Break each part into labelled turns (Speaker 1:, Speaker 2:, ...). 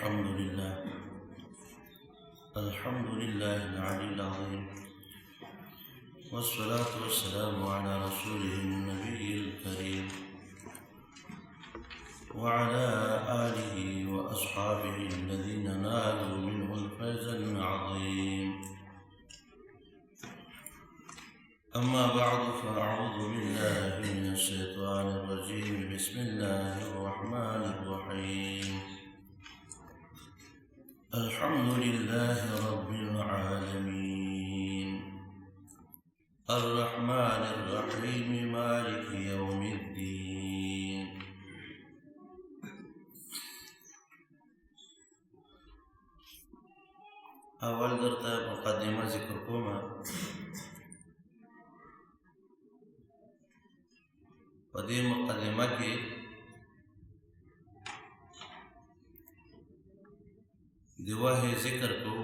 Speaker 1: الحمد لله العلي العظيم، والصلاة والسلام على رسوله النبي الكريم وعلى آله وأصحابه الذين نالوا منه الفوز العظيم. أما بعد، فأعوذ بالله من الشيطان الرجيم. بسم الله الرحمن الرحيم. الحمد لله رب العالمين، الرحمن الرحيم، مالك يوم الدين. اول درته مقدمه ذکر کوم. په دې مقدمه کې د وحی ذکر کو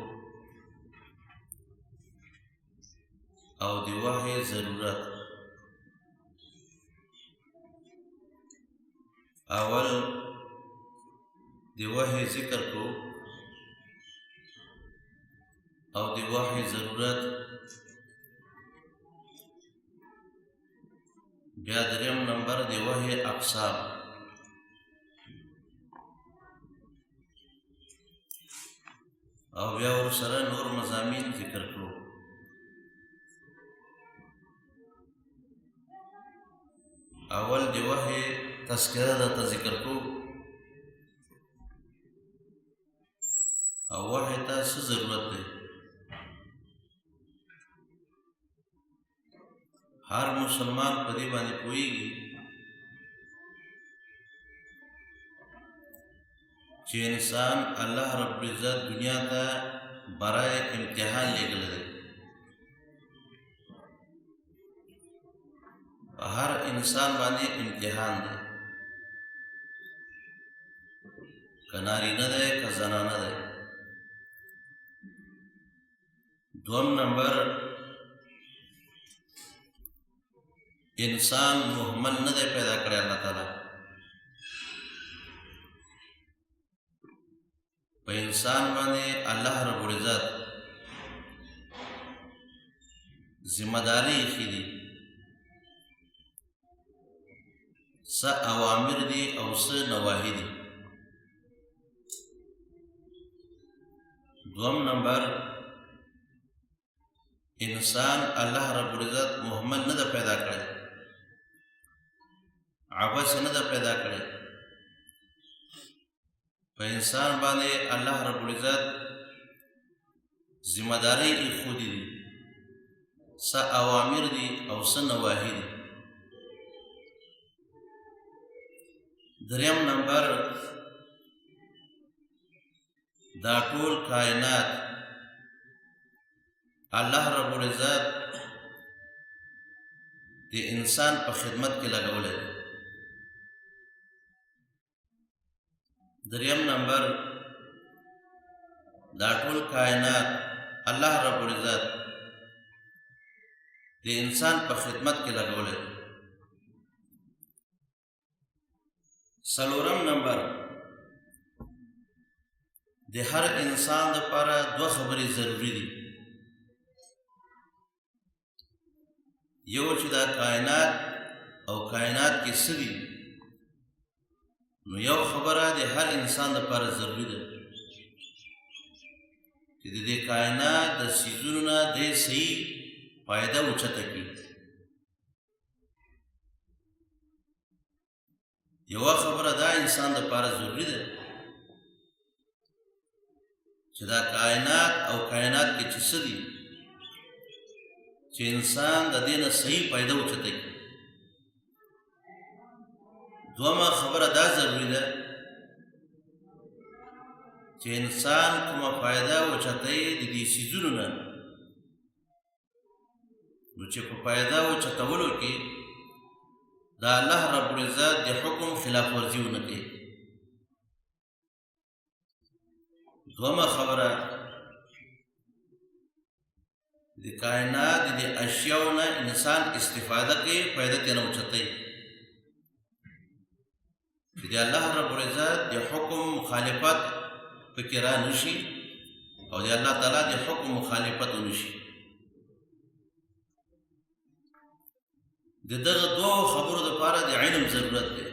Speaker 1: او د وحی ضرورت. اول د وحی ذکر کو او د وحی ضرورت، بیا دریم نمبر د وحی اقسام، او بیا ورسره نور مضامین ذکر کړو. اول د وحی تذکره درته ذکر کړو، او وحی ته څه ضرورت دی. هر مسلمان په دې باندې پوهیږي چې انسان الله رب العزت دنیا ته برای امتحان لېږلی دی. په هر انسان باندې امتحان دی، که نارینه دی که زنانه دی. دوم نمبر، انسان مهمل نه دی پیدا کړی الله تعالی. په انسان باندې الله رب العزت ذمہ داری ایښي دي، څه اوامر دي او څه نواهی دي. دوم نمبر، انسان الله رب العزت مهمل نه دی پیدا کړی، عبث نه ده پیدا کړی. په انسان باندې الله رب العزت ذمہ داری ایښودي دي، څه اوامر دي او څه نواهی دي. دریم نمبر، دا ټول کائنات الله رب العزت د انسان په خدمت کې لګولی دی. دریم نمبر، دا ټول کائنات الله رب العزت د انسان په خدمت کې لګولی دی. څلورم نمبر، د هر انسان دپاره دوه خبرې ضروري دي. یو چې دا کائنات او کائنات کې څه دي، نو یو خبره د هر انسان لپاره ضروري ده چې د دې کائنات د څیزونو نه د صحیح فایده اوچته کړي. یوه خبره دا انسان لپاره ضروري ده چې دا کائنات او کائنات کې چې څه دي، چې انسان د دې نه صحیح فایده اوچته کړي. دوما خبره دا ضروری ده چې انسان کومه فایده اوچتوي د دې څیزونو نه، نو چې په فایده اوچتولو کې د الله رب العزت د حکم خلاف ورزي ونه کوي. دوما خبره، د کائنات د اشیاو نه انسان استفاده کوي، فایده ترې نه اوچتوي. چې د الله رب العزت د حکم مخالفت پکې را نشي او د الله تعالی د حکم مخالفت ونشي. د دغه دوه خبرو دپاره د علم ضرورت دی.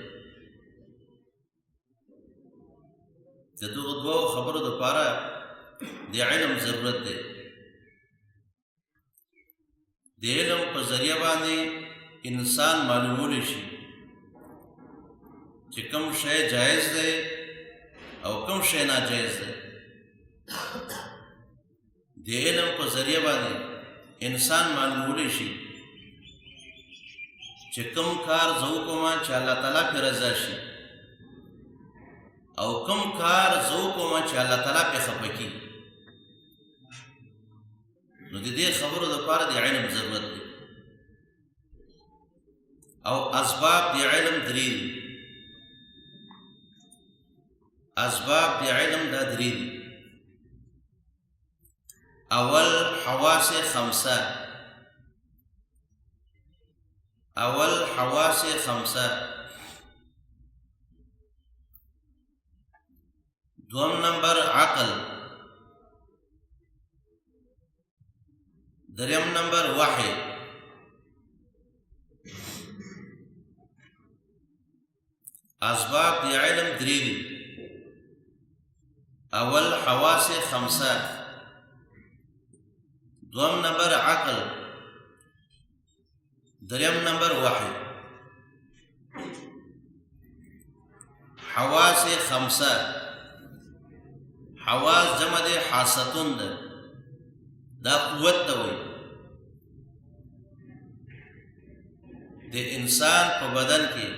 Speaker 1: د دغه دوه خبرو دپاره د علم ضرورت دی. د علم په ذریعه باندې انسان معلومولی شي چې کوم شی جایز دی او کوم شی ناجایز دی. د علم په ذریعه باندې انسان معلومولی شي چې کوم کار زه وکړم چې الله تعالی پرې رضا شي او کوم کار زه وکړم چې الله تعالی پرې خفه کېږي. نو د دې خبرو دپاره د علم ضرورت دی. او اسباب د علم درې دي. اسباب د علم دا درې دي. اول حواس خمسه. اول حواس خمسه. دوم نمبر عقل. دریم نمبر وحی. اسباب د علم درې دي. اول حواس خمسه. دوم نمبر عقل. دریم نمبر وحی. حواس خمسه. حواس جمع ده حاستون ده. دا قوت ته وایي. د انسان په بدن کې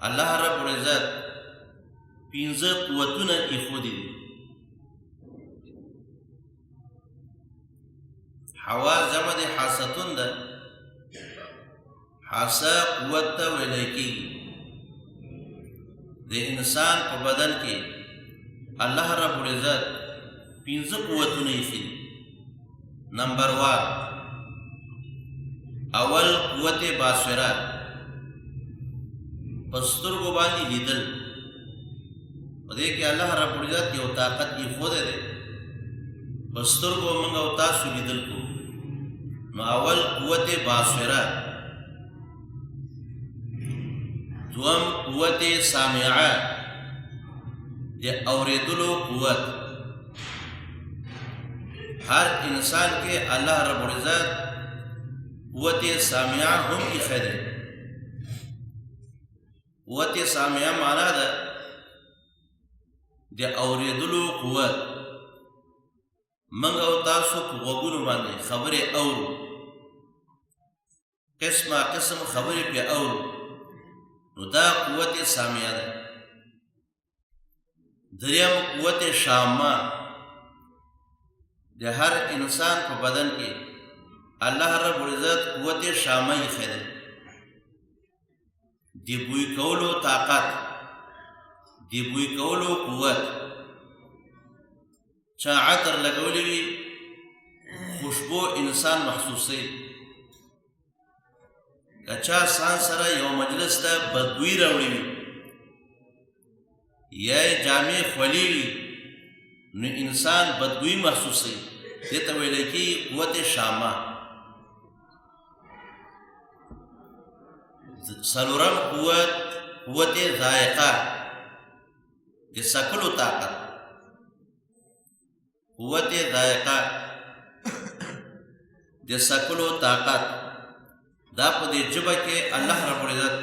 Speaker 1: الله رب العزت 15 قوتونه ایښودي دي. حواس جمع ده حاستون ده. حاسه قوت ته ویلی کېږي. د انسان په بدن کې الله رب العزت 15 قوتونه ایښي دي. نمبر 1 اول قوت باصره. په سترګو باندې لیدل. په دې کې الله رب العزت یو طاقت ایښودی دی. په سترګو موږ او تاسو لیدل کوو. نو اول قوت باصره. دوم قوت سامعه. د اورېدلو قوت. هر انسان کې الله رب العزت قوت سامعه هم ایښی دی. قوت سامعه معنا ده د اورېدلو قوت. موږ او تاسو په غوږونو باندې خبرې اورو. قسمه قسم خبرې پرې اورو. نو دا قوت سامعه ده. دریم قوت شامه. د هر انسان په بدن کې الله رب العزت قوت شامه ایښی دی. د بوی کولو طاقت. د بوی کولو قوت. چا عطر لګولی وي خوشبو انسان محسوسوي. که چا ځان سره یو مجلس ته بدبویي راوړی وي یا یې جامې خولې وي نو انسان بدبویي محسوسوي. دې ته ویلی کېږي قوت شامه. څلورم قوت قوت ذائقه. د څکلو طاقت. قوت ذائقه د څکلو طاقت. دا په دې ژبه کې الله رب العزت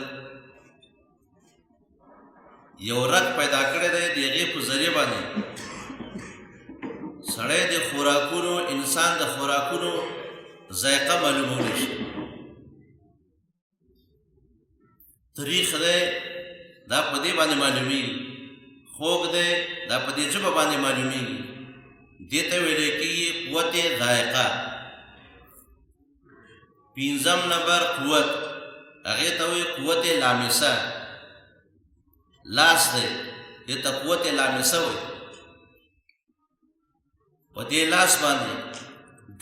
Speaker 1: یو رګ پیدا کړی دی. د هغې په ذریعه باندې سړی د خوراکونو انسان د خوراکونو ذایقه معلومولی شي. تریخ دی دا په دې باندې معلومیږي. خوږ دی دا په دې ژبه باندې معلومیږي. دې ته ویلی کېږي قوت ذایقه. پنځم نمبر قوت هغې ته وایي قوت لامسه. لاس دی دې ته قوت لامسه وایي. په دې لاس باندې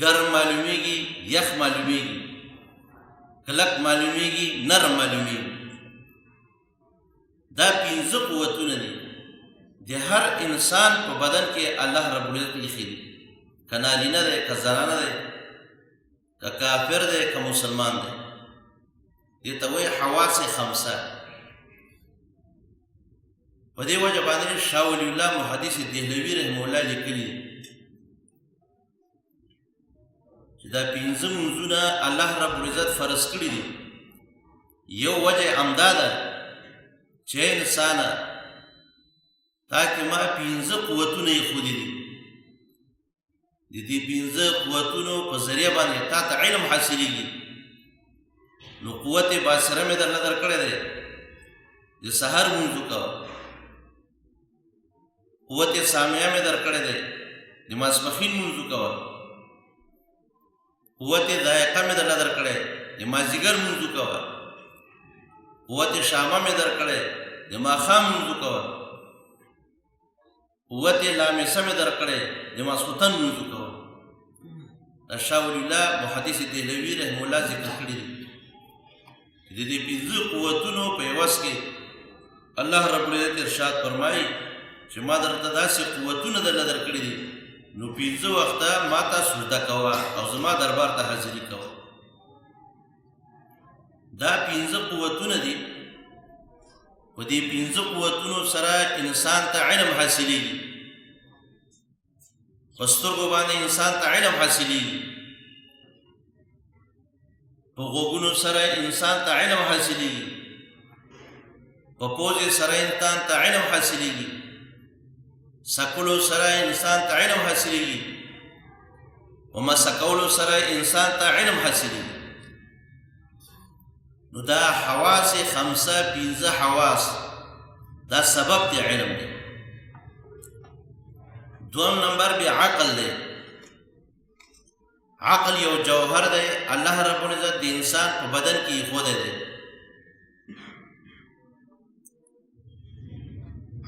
Speaker 1: ګرم معلومیږي، یخ معلومیږي، کلک معلومیږي، نرم معلومیږي. دا 15 قوتونه دي. د هر انسان په بدن کې الله رب العزت لیکي دي، که نارینه دی که زنانه دی که کافر دی که مسلمان دی. دې ته وایي حواس خمسه. په دې وجه باندې شاه ولی الله محدث دهلوي رحمه الله لیکلي چې دا پنځه منځونه الله رب العزت فرض کړي دي. یو وجه همدا ده چې انسانه تاکې ما پنځه قوتونه ایښودي دي، د دې پنځه قوتونو په ذریعه باندې تا ته علم حاصلېږي. نو قوت باصره مې درله درکړی دی، د سحر لمونځ وکوه. قوت سامعه مې درکړی دی، د ماسپښین لمونځ وکوه. قوت ذائقه مې درله درکړی، د مازدیګر لمونځ وکوه. قوت شامه مې درکړی، د ماښام لمونځ وکوه. قوت لامسه مې درکړی، د ماسخوتن لمونځ وکوه. دا شاه ولی الله محدث دهلوي رحمه الله ذکر کړي دي. د دې پنځه قوتونو په عوض کې الله رب العزت ارشاد فرمایي چې ما درته داسې قوتونه درله درکړي دي، نو پنځه وخته ما ته سجده کوه او زما دربار ته حاضري کوه. دا پنځه قوتونه دي. په دې پنځه قوتونو سره انسان ته علم حاصلېږي. په سترګو باندې انسان ته علم حاصلېږي، په غوږونو سره انسان ته علم حاصلېږي، په پوزې سره انسان ته علم حاصلېږي، سکلو سره انسان ته علم حاصلېږي، په مسه کولو سره انسان ته علم حاصلېږي. نو دا حواس خمسه، پنځه حواس، دا سبب دی علم دی. دوم نمبر بیا عقل دی. عقل یو جوهر دی، الله رب العزت د انسان په بدن کې ایښودی دی.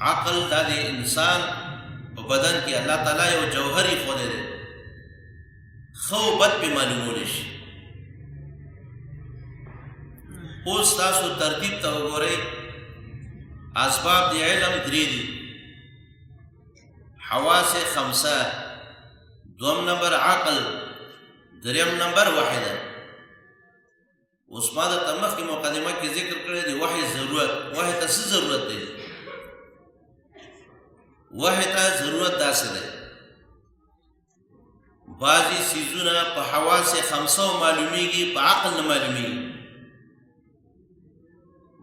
Speaker 1: عقل دا د انسان په بدن کې الله تعالی یو جوهر ایښودی دی، ښه او بد پې معلومولی شي. اوس تاسو ترتیب ته وګورئ، اسباب د علم درې دي. حواس خمسه، دوم نمبر عقل، دریم نمبر وحده. اوس ما درته مخکې مقدمه کې ذکر کړی دی وحی ضرورت. وحی ته څه ضرورت دی؟ وحی ته ضرورت داسې دی، بعضې څیزونه په حواس خمسه معلومیږي، په عقل نه معلومیږي.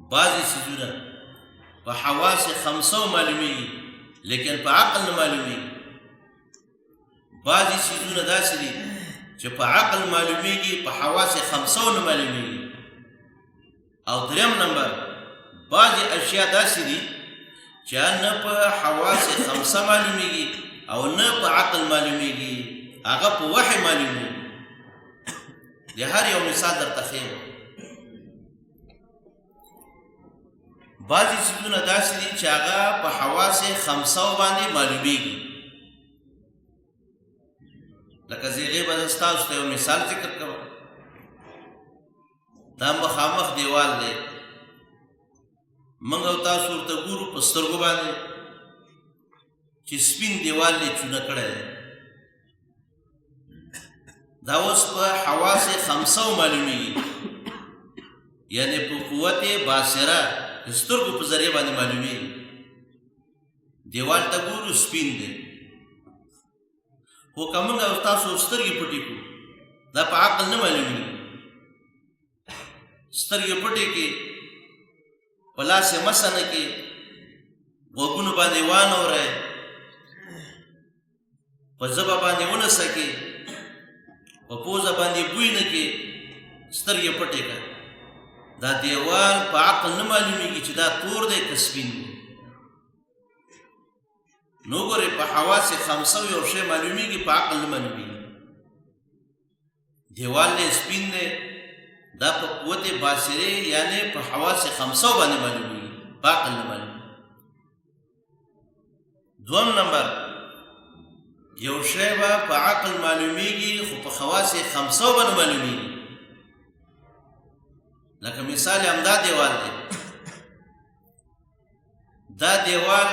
Speaker 1: بعضې څیزونه په حواس خمسه معلومیږي لیکن په عقل نه معلومیږي. بعضې څیزونه داسې دي چې په عقل معلومیږي، په حواس خمسه نه معلومیږي. او دریم نمبر بعضې اشیاء داسې دي چې نه په حواس خمسه معلومیږي او نه په عقل معلومیږي، هغه په وحی معلومیږي. د هر یو مثال درته ښیم. بعضې څیزونه داسې دي چې هغه په حواس خمسه باندې معلومیږي. لکه زه هغې به ستاسو ته یو مثال ذکر کوم. دا مخامخ دیوال دی، موږ او تاسو ورته ګورو په سترګو باندې چې سپین دیوال یې چونه کړی دی. دا اوس په حواس خمسه معلومیږي، یعنې په قوت باصره د سترګو په ذریعه باندې معلومیږي. دیوال ته ګورو سپین دی، خو که موږ او تاسو سترګې پټې کړو دا په عقل نه معلومیږي. سترګې پټې کې په لاس یې مسه نه کې، غوږونو باندې وانورئ، په ژبه باندې ونڅه کې، په پوزه باندې بوی نه کې، سترګې پټې کړه. دا دیوال په عقل نه معلومیږي چې دا تور دی که سپین دی. نو ګورئ په حواس خمسه یو شی معلومیږي، په عقل نه معلومیږي. دیوال دی سپین دی، دا په قوت باصرې یعنې په حواس خمسه باندې معلومیږي، په عقل نه معلومیږي. دوم نمبر یو شی به په عقل معلومیږي خو په حواس خمسه باندې معلومیږي. لکه مثال همدا دیوال دی. دا دیوال